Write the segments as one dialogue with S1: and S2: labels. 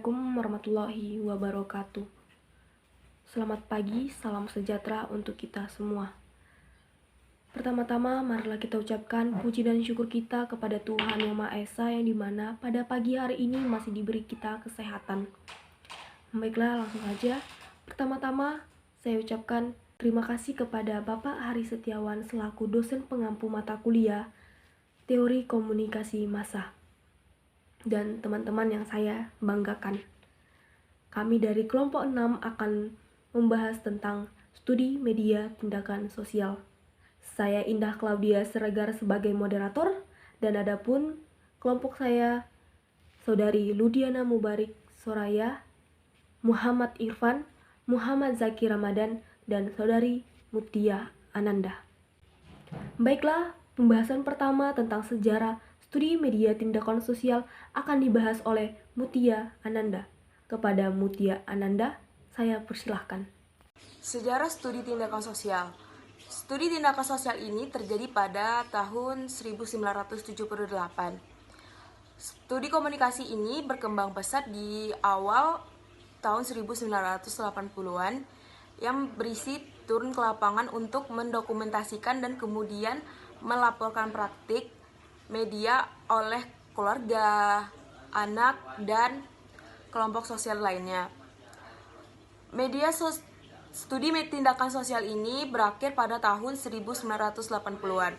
S1: Assalamualaikum warahmatullahi wabarakatuh. Selamat pagi, salam sejahtera untuk kita semua. Pertama-tama, marilah kita ucapkan puji dan syukur kita kepada Tuhan Yang Maha Esa yang dimana pada pagi hari ini masih diberi kita kesehatan. Baiklah, langsung saja. Pertama-tama, saya ucapkan terima kasih kepada Bapak Hari Setiawan selaku dosen pengampu mata kuliah Teori Komunikasi Massa dan teman-teman yang saya banggakan. Kami dari kelompok 6 akan membahas tentang studi media tindakan sosial. Saya Indah Claudia Siregar sebagai moderator, dan adapun kelompok saya Saudari Ludiana Mubarik Soraya, Muhammad Irfan, Muhammad Zaki Ramadan, dan Saudari Mutia Ananda. Baiklah, pembahasan pertama tentang sejarah studi media tindakan sosial akan dibahas oleh Mutia Ananda. Kepada Mutia Ananda, saya persilahkan.
S2: Sejarah studi tindakan sosial. Studi tindakan sosial ini terjadi pada tahun 1978. Studi komunikasi ini berkembang pesat di awal tahun 1980-an yang berisi turun ke lapangan untuk mendokumentasikan dan kemudian melaporkan praktik media oleh keluarga, anak, dan kelompok sosial lainnya. Studi tindakan sosial ini berakhir pada tahun 1980-an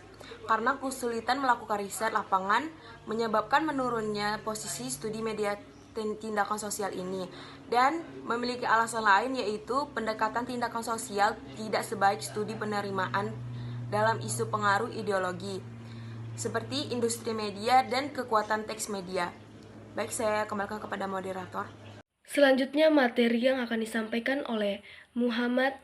S2: karena kesulitan melakukan riset lapangan menyebabkan menurunnya posisi studi media tindakan sosial ini, dan memiliki alasan lain, yaitu pendekatan tindakan sosial tidak sebaik studi penerimaan dalam isu pengaruh ideologi seperti industri media dan kekuatan teks media. Baik, saya kembalikan kepada moderator.
S1: Selanjutnya materi yang akan disampaikan oleh Muhammad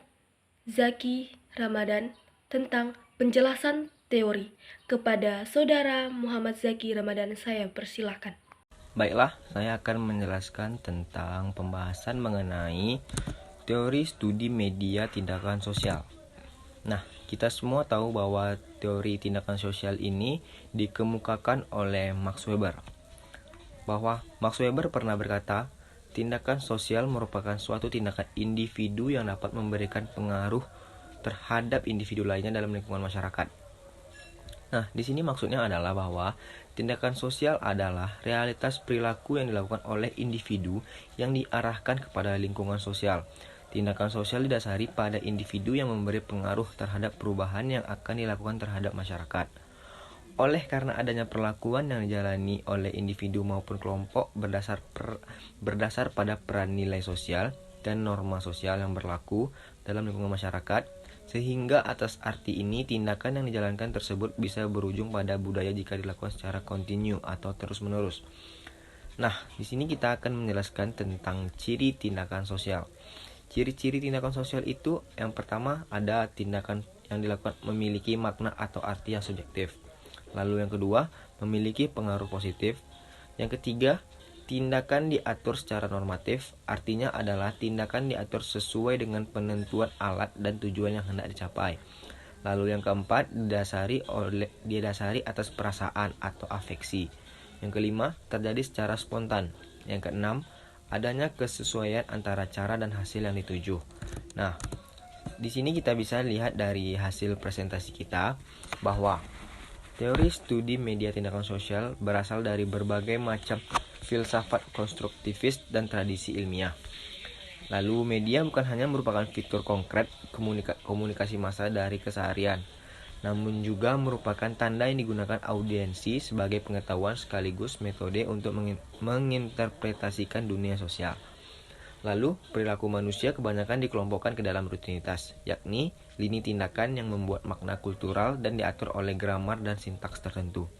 S1: Zaki Ramadan tentang penjelasan teori. Kepada Saudara Muhammad Zaki Ramadan, saya persilahkan.
S3: Baiklah, saya akan menjelaskan tentang pembahasan mengenai teori studi media tindakan sosial. Nah, kita semua tahu bahwa teori tindakan sosial ini dikemukakan oleh Max Weber. Bahwa Max Weber pernah berkata, tindakan sosial merupakan suatu tindakan individu yang dapat memberikan pengaruh terhadap individu lainnya dalam lingkungan masyarakat. Nah, di sini maksudnya adalah bahwa tindakan sosial adalah realitas perilaku yang dilakukan oleh individu yang diarahkan kepada lingkungan sosial. Tindakan sosial didasari pada individu yang memberi pengaruh terhadap perubahan yang akan dilakukan terhadap masyarakat. Oleh karena adanya perlakuan yang dijalani oleh individu maupun kelompok berdasar pada peran nilai sosial dan norma sosial yang berlaku dalam lingkungan masyarakat, sehingga atas arti ini tindakan yang dijalankan tersebut bisa berujung pada budaya jika dilakukan secara kontinu atau terus-menerus. Nah, di sini kita akan menjelaskan tentang ciri tindakan sosial. Ciri-ciri tindakan sosial itu yang pertama ada tindakan yang dilakukan memiliki makna atau arti yang subjektif. Lalu yang kedua, memiliki pengaruh positif. Yang ketiga, tindakan diatur secara normatif, artinya adalah tindakan diatur sesuai dengan penentuan alat dan tujuan yang hendak dicapai. Lalu yang keempat, didasari atas perasaan atau afeksi. Yang kelima, terjadi secara spontan. Yang keenam, adanya kesesuaian antara cara dan hasil yang dituju. Nah, di sini kita bisa lihat dari hasil presentasi kita bahwa teori studi media tindakan sosial berasal dari berbagai macam filsafat konstruktivis dan tradisi ilmiah. Lalu media bukan hanya merupakan fitur konkret komunikasi massa dari keseharian, namun juga merupakan tanda yang digunakan audiensi sebagai pengetahuan sekaligus metode untuk menginterpretasikan dunia sosial. Lalu, perilaku manusia kebanyakan dikelompokkan ke dalam rutinitas, yakni lini tindakan yang membuat makna kultural dan diatur oleh grammar dan sintaks tertentu.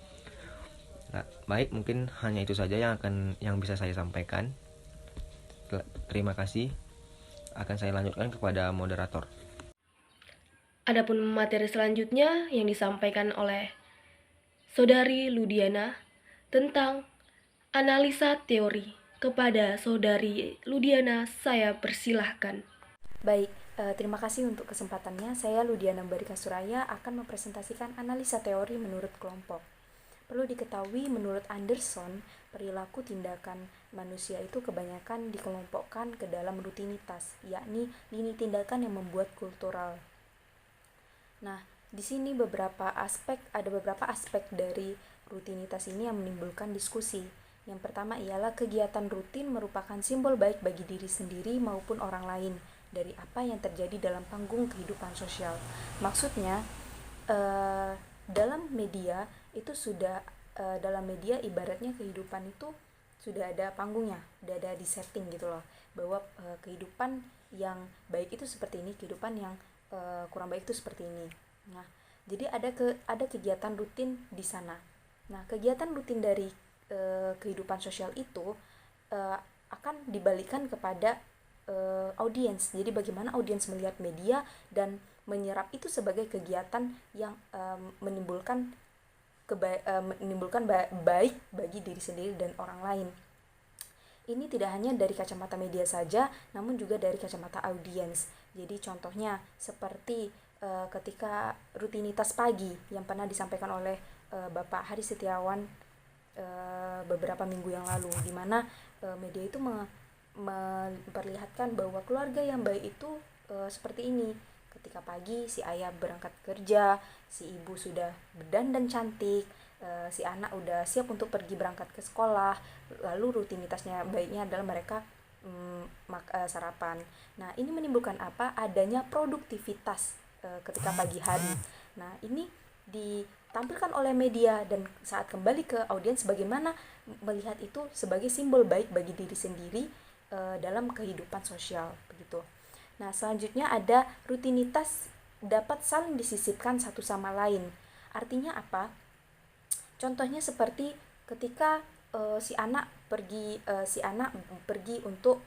S3: Nah, baik, mungkin hanya itu saja yang bisa saya sampaikan. Terima kasih. Akan saya lanjutkan kepada moderator.
S1: Adapun materi selanjutnya yang disampaikan oleh Saudari Ludiana tentang analisa teori. Kepada Saudari Ludiana, saya persilahkan.
S4: Baik, terima kasih untuk kesempatannya. Saya Ludiana Mubarika Suraya akan mempresentasikan analisa teori menurut kelompok. Perlu diketahui, menurut Anderson, perilaku tindakan manusia itu kebanyakan dikelompokkan ke dalam rutinitas, yakni lini tindakan yang membuat kultural. Nah, di sini ada beberapa aspek dari rutinitas ini yang menimbulkan diskusi. Yang pertama ialah kegiatan rutin merupakan simbol baik bagi diri sendiri maupun orang lain dari apa yang terjadi dalam panggung kehidupan sosial. Maksudnya, dalam media itu dalam media ibaratnya kehidupan itu sudah ada panggungnya, sudah ada di setting gitu loh, bahwa kehidupan yang baik itu seperti ini, kehidupan yang kurang baik itu seperti ini. Nah, jadi ada kegiatan rutin di sana. Nah, kegiatan rutin dari kehidupan sosial itu akan dibalikan kepada audiens. Jadi bagaimana audiens melihat media dan menyerap itu sebagai kegiatan yang menimbulkan baik bagi diri sendiri dan orang lain. Ini tidak hanya dari kacamata media saja, namun juga dari kacamata audiens. Jadi contohnya seperti ketika rutinitas pagi yang pernah disampaikan oleh Bapak Hari Setiawan beberapa minggu yang lalu, di mana media itu memperlihatkan bahwa keluarga yang baik itu seperti ini. Ketika pagi si ayah berangkat kerja, si ibu sudah berdandan cantik, si anak udah siap untuk pergi berangkat ke sekolah, lalu rutinitasnya baiknya adalah mereka sarapan. Nah, ini menimbulkan apa? Adanya produktivitas ketika pagi hari. Nah, ini ditampilkan oleh media dan saat kembali ke audiens bagaimana melihat itu sebagai simbol baik bagi diri sendiri dalam kehidupan sosial begitu. Nah, selanjutnya ada rutinitas dapat saling disisipkan satu sama lain. Artinya apa? Contohnya seperti ketika si anak pergi untuk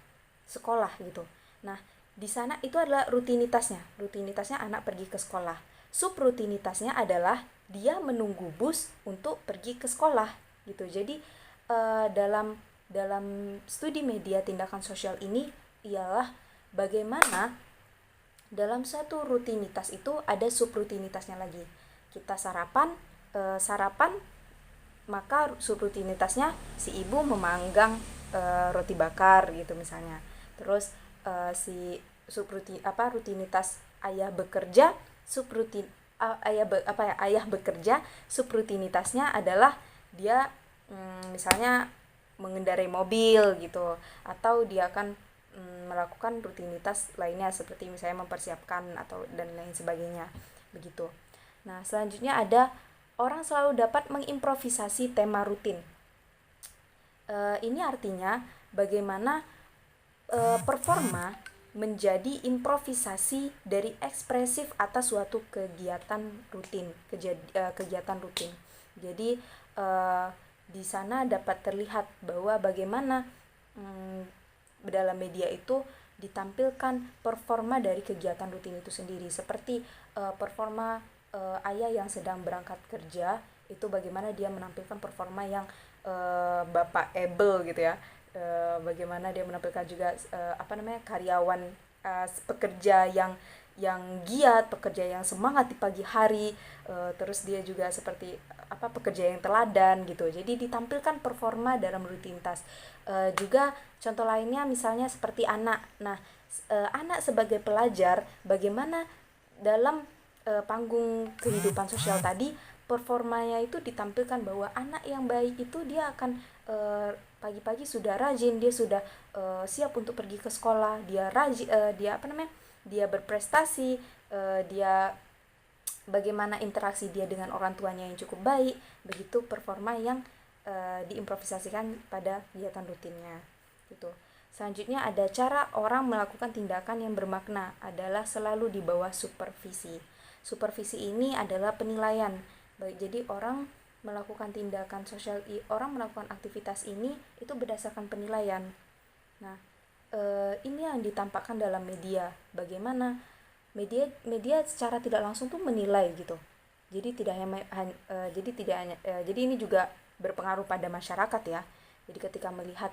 S4: sekolah gitu. Nah, di sana itu adalah rutinitasnya. Rutinitasnya anak pergi ke sekolah. Subrutinitasnya adalah dia menunggu bus untuk pergi ke sekolah gitu. Jadi dalam studi media tindakan sosial ini ialah bagaimana dalam satu rutinitas itu ada subrutinitasnya lagi. Kita sarapan, maka subrutinitasnya si ibu memanggang roti bakar gitu misalnya. Terus rutinitas ayah bekerja, ayah bekerja, subrutinitasnya adalah dia misalnya mengendarai mobil gitu, atau dia akan melakukan rutinitas lainnya seperti misalnya mempersiapkan atau dan lain sebagainya begitu. Nah, selanjutnya ada orang selalu dapat mengimprovisasi tema rutin. Ini artinya bagaimana performa menjadi improvisasi dari ekspresif atas suatu kegiatan rutin. Jadi di sana dapat terlihat bahwa bagaimana dalam media itu ditampilkan performa dari kegiatan rutin itu sendiri, seperti performa ayah yang sedang berangkat kerja itu bagaimana dia menampilkan performa yang bapak able gitu ya, bagaimana dia menampilkan juga karyawan pekerja yang giat, pekerja yang semangat di pagi hari, terus dia juga seperti pekerja yang teladan gitu. Jadi ditampilkan performa dalam rutinitas. Juga contoh lainnya misalnya seperti anak. Nah, anak sebagai pelajar bagaimana dalam panggung kehidupan sosial tadi performanya itu ditampilkan bahwa anak yang baik itu dia akan pagi-pagi sudah rajin, dia sudah siap untuk pergi ke sekolah, dia rajin, dia berprestasi, dia bagaimana interaksi dia dengan orang tuanya yang cukup baik, begitu performa yang diimprovisasikan pada kegiatan rutinnya gitu. Selanjutnya ada cara orang melakukan tindakan yang bermakna adalah selalu di bawah supervisi. Supervisi ini adalah penilaian. Jadi orang melakukan tindakan sosial, orang melakukan aktivitas ini itu berdasarkan penilaian. Nah, ini yang ditampakkan dalam media. Bagaimana media secara tidak langsung tuh menilai gitu. Jadi jadi ini juga berpengaruh pada masyarakat ya. Jadi ketika melihat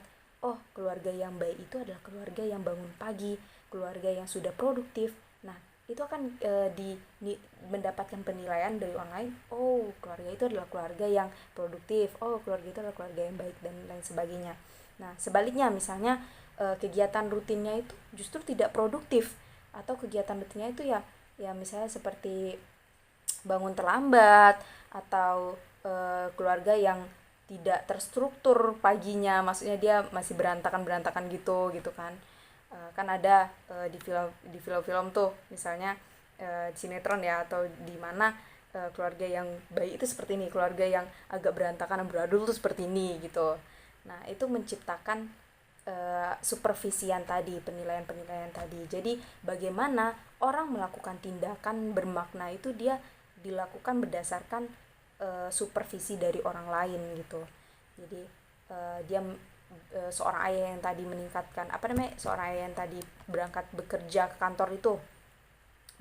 S4: keluarga yang baik itu adalah keluarga yang bangun pagi, keluarga yang sudah produktif. Nah, itu akan mendapatkan penilaian dari orang lain. Oh, keluarga itu adalah keluarga yang produktif, oh keluarga itu adalah keluarga yang baik, dan lain sebagainya. Nah sebaliknya, misalnya kegiatan rutinnya itu justru tidak produktif, atau kegiatan rutinnya itu ya misalnya seperti bangun terlambat, atau keluarga yang tidak terstruktur paginya, maksudnya dia masih berantakan gitu kan. Kan ada di film-film tuh misalnya sinetron ya, atau di mana keluarga yang baik itu seperti ini, keluarga yang agak berantakan beradul tuh seperti ini gitu. Nah itu menciptakan supervisian tadi, penilaian tadi. Jadi bagaimana orang melakukan tindakan bermakna itu dia dilakukan berdasarkan supervisi dari orang lain gitu. Jadi dia seorang ayah yang tadi meningkatkan seorang ayah yang tadi berangkat bekerja ke kantor itu,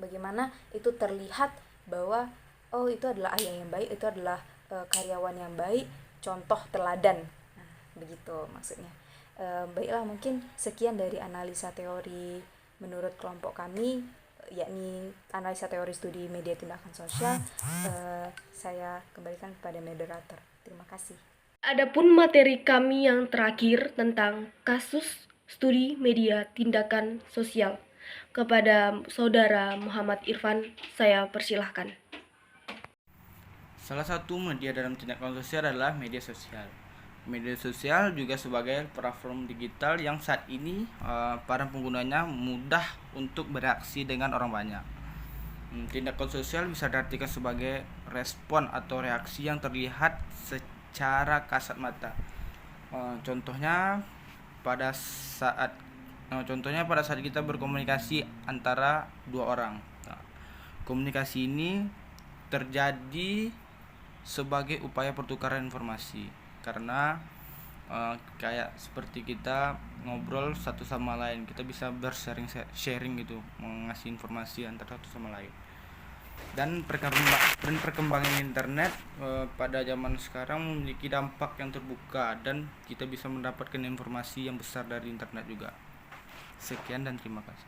S4: bagaimana itu terlihat bahwa oh itu adalah ayah yang baik, itu adalah karyawan yang baik, contoh teladan. Nah begitu maksudnya. Baiklah, mungkin sekian dari analisa teori menurut kelompok kami, yakni analisa teori studi media tindakan sosial. Saya kembalikan kepada moderator. Terima kasih.
S1: Adapun materi kami yang terakhir tentang kasus studi media tindakan sosial. Kepada Saudara Muhammad Irfan, saya persilahkan.
S5: Salah satu media dalam tindakan sosial adalah media sosial. Media sosial juga sebagai platform digital yang saat ini para penggunanya mudah untuk bereaksi dengan orang banyak. Tindakan sosial bisa diartikan sebagai respon atau reaksi yang terlihat secara kasat mata. Contohnya pada saat kita berkomunikasi antara dua orang. Komunikasi ini terjadi sebagai upaya pertukaran informasi, karena kayak seperti kita ngobrol satu sama lain, kita bisa sharing gitu, mengasih informasi antara satu sama lain. Dan perkembangan internet pada zaman sekarang memiliki dampak yang terbuka, dan kita bisa mendapatkan informasi yang besar dari internet juga. Sekian dan terima kasih.